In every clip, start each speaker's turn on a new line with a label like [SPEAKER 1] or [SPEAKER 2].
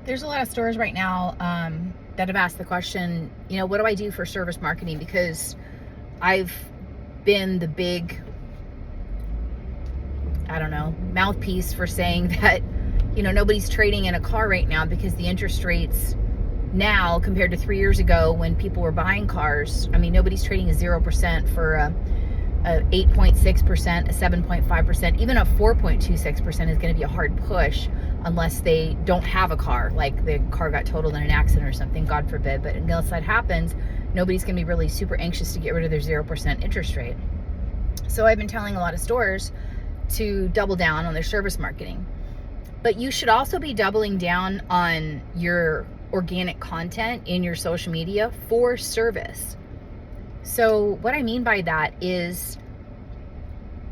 [SPEAKER 1] There's a lot of stores right now that have asked the question, what do I do for service marketing? Because I've been the big, mouthpiece for saying that, nobody's trading in a car right now because the interest rates now compared to 3 years ago when people were buying cars, nobody's trading a 0% for a 8.6%, a 7.5%, even a 4.26% is going to be a hard push unless they don't have a car, like the car got totaled in an accident or something, God forbid. But unless that happens, nobody's going to be really super anxious to get rid of their 0% interest rate. So I've been telling a lot of stores to double down on their service marketing. But you should also be doubling down on your organic content in your social media for service. So what I mean by that is,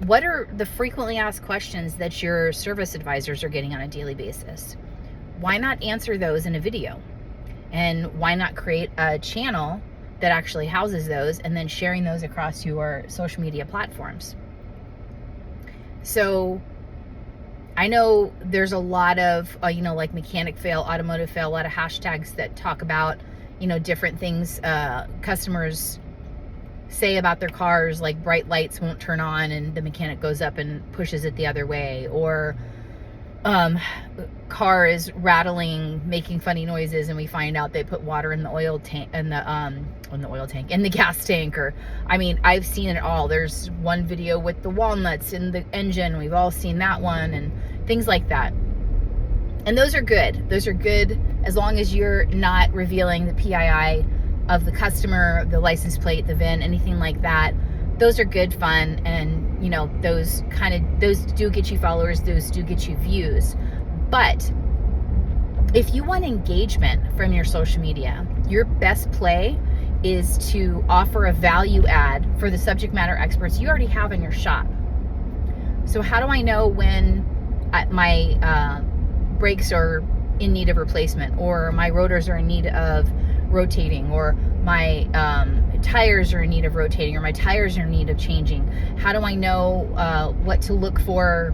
[SPEAKER 1] what are the frequently asked questions that your service advisors are getting on a daily basis? Why not answer those in a video? And why not create a channel that actually houses those and then sharing those across your social media platforms? So I know there's a lot of, like mechanic fail, automotive fail, a lot of hashtags that talk about, different things customers say about their cars, like bright lights won't turn on and the mechanic goes up and pushes it the other way, or car is rattling, making funny noises, and we find out they put water in the oil tank, in the gas tank. Or I've seen it all. There's one video with the walnuts in the engine, we've all seen that one, and things like that. And those are good as long as you're not revealing the PII of the customer, the license plate, the VIN, anything like that. Those are good fun, and those do get you followers, those do get you views. But if you want engagement from your social media, your best play is to offer a value add for the subject matter experts you already have in your shop. So how do I know when my brakes are in need of replacement, or my rotors are in need of rotating, or my tires are in need of rotating, or my tires are in need of changing? How do I know what to look for?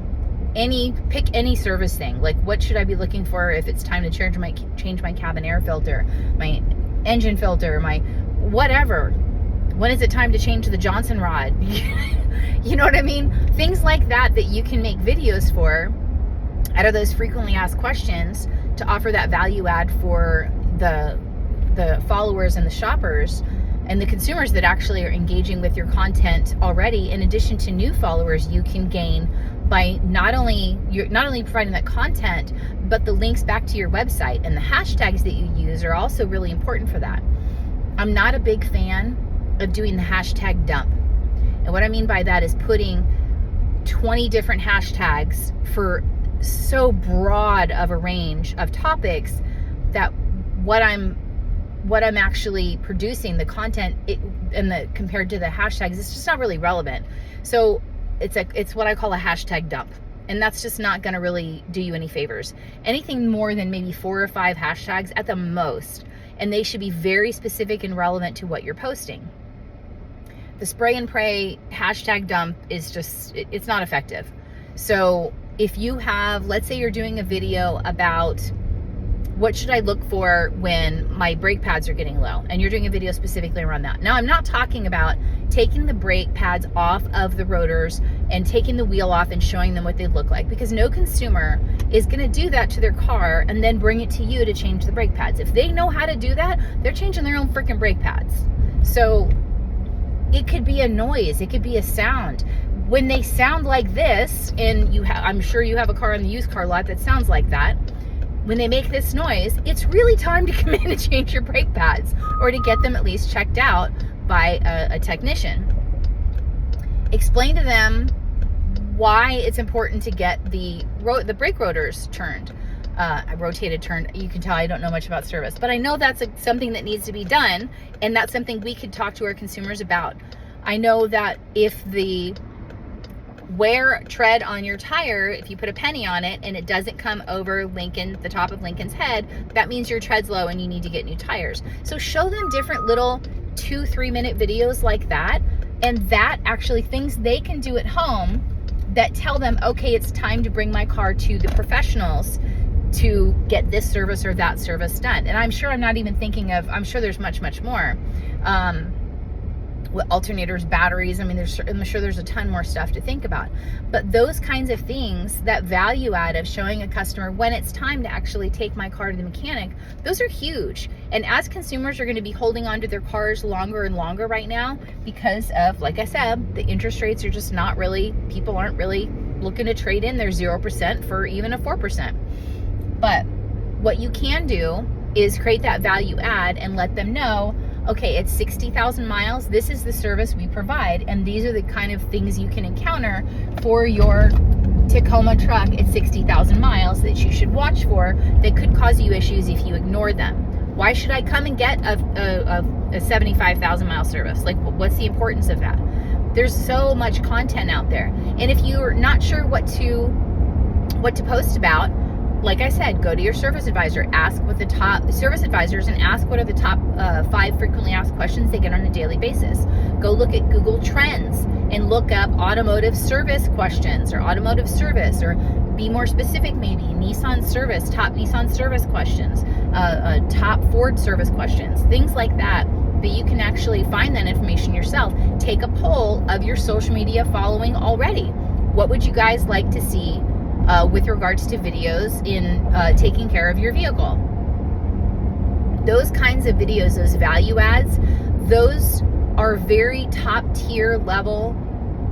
[SPEAKER 1] Pick any service thing. Like, what should I be looking for if it's time to change my cabin air filter, my engine filter, my whatever? When is it time to change the Johnson rod? You know what I mean? Things like that you can make videos for out of those frequently asked questions to offer that value add for the followers and the shoppers and the consumers that actually are engaging with your content already, in addition to new followers you can gain by not only providing that content, but the links back to your website. And the hashtags that you use are also really important for that. I'm not a big fan of doing the hashtag dump. And what I mean by that is putting 20 different hashtags for so broad of a range of topics that what I'm actually producing, the content, compared to the hashtags, it's just not really relevant. So it's what I call a hashtag dump. And that's just not going to really do you any favors. Anything more than maybe 4 or 5 hashtags at the most, and they should be very specific and relevant to what you're posting. The spray and pray hashtag dump is it's not effective. So if you have, let's say you're doing a video about what should I look for when my brake pads are getting low, and you're doing a video specifically around that. Now, I'm not talking about taking the brake pads off of the rotors and taking the wheel off and showing them what they look like, because no consumer is going to do that to their car and then bring it to you to change the brake pads. If they know how to do that, they're changing their own freaking brake pads. So it could be a noise, it could be a sound. When they sound like this, and I'm sure you have a car in the used car lot that sounds like that, when they make this noise, it's really time to come in and change your brake pads, or to get them at least checked out by a technician. Explain to them why it's important to get the brake rotors turned. Turned. You can tell I don't know much about service, but I know that's something that needs to be done, and that's something we could talk to our consumers about. I know that if the wear tread on your tire, if you put a penny on it and it doesn't come over the top of Lincoln's head, that means your tread's low and you need to get new tires. So show them different little 2-3 minute videos like that, and that actually things they can do at home that tell them, okay, it's time to bring my car to the professionals to get this service or that service done. And I'm sure I'm not even thinking of, I'm sure there's much, much more. With alternators, batteries, I mean, I'm sure there's a ton more stuff to think about. But those kinds of things, that value add of showing a customer when it's time to actually take my car to the mechanic, those are huge. And as consumers are going to be holding on to their cars longer and longer right now because of, like I said, the interest rates are just not really, people aren't really looking to trade in their 0% for even a 4%. But what you can do is create that value add and let them know, okay, it's 60,000 miles. This is the service we provide. And these are the kind of things you can encounter for your Tacoma truck at 60,000 miles that you should watch for that could cause you issues if you ignore them. Why should I come and get a 75,000 mile service? Like, what's the importance of that? There's so much content out there. And if you're not sure what to post about, like I said, go to your service advisor, ask what the top service advisors, and ask what are the top 5 frequently asked questions they get on a daily basis. Go look at Google Trends and look up automotive service questions or automotive service, or be more specific, maybe Nissan service, top Nissan service questions, top Ford service questions, things like that. But you can actually find that information yourself. Take a poll of your social media following already. What would you guys like to see with regards to videos in taking care of your vehicle? Those kinds of videos, those value adds, those are very top tier level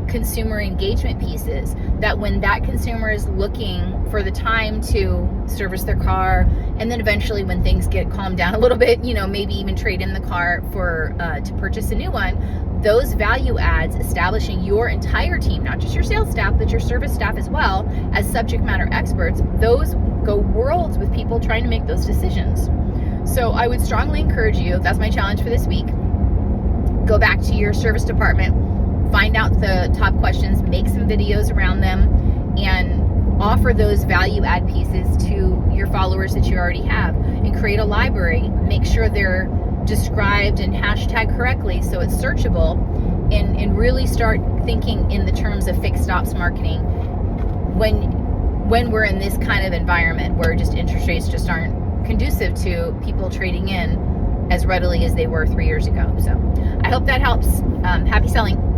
[SPEAKER 1] consumer engagement pieces that when that consumer is looking for the time to service their car, and then eventually when things get calmed down a little bit, maybe even trade in the car for to purchase a new one, those value adds, establishing your entire team, not just your sales staff, but your service staff as well, as subject matter experts, those go worlds with people trying to make those decisions. So I would strongly encourage you, that's my challenge for this week, go back to your service department, find out the top questions, make some videos around them, and offer those value add pieces to your followers that you already have, and create a library. Make sure they're described and hashtag correctly so it's searchable, and really start thinking in the terms of fixed ops marketing when we're in this kind of environment where just interest rates just aren't conducive to people trading in as readily as they were 3 years ago. So I hope that helps. Happy selling.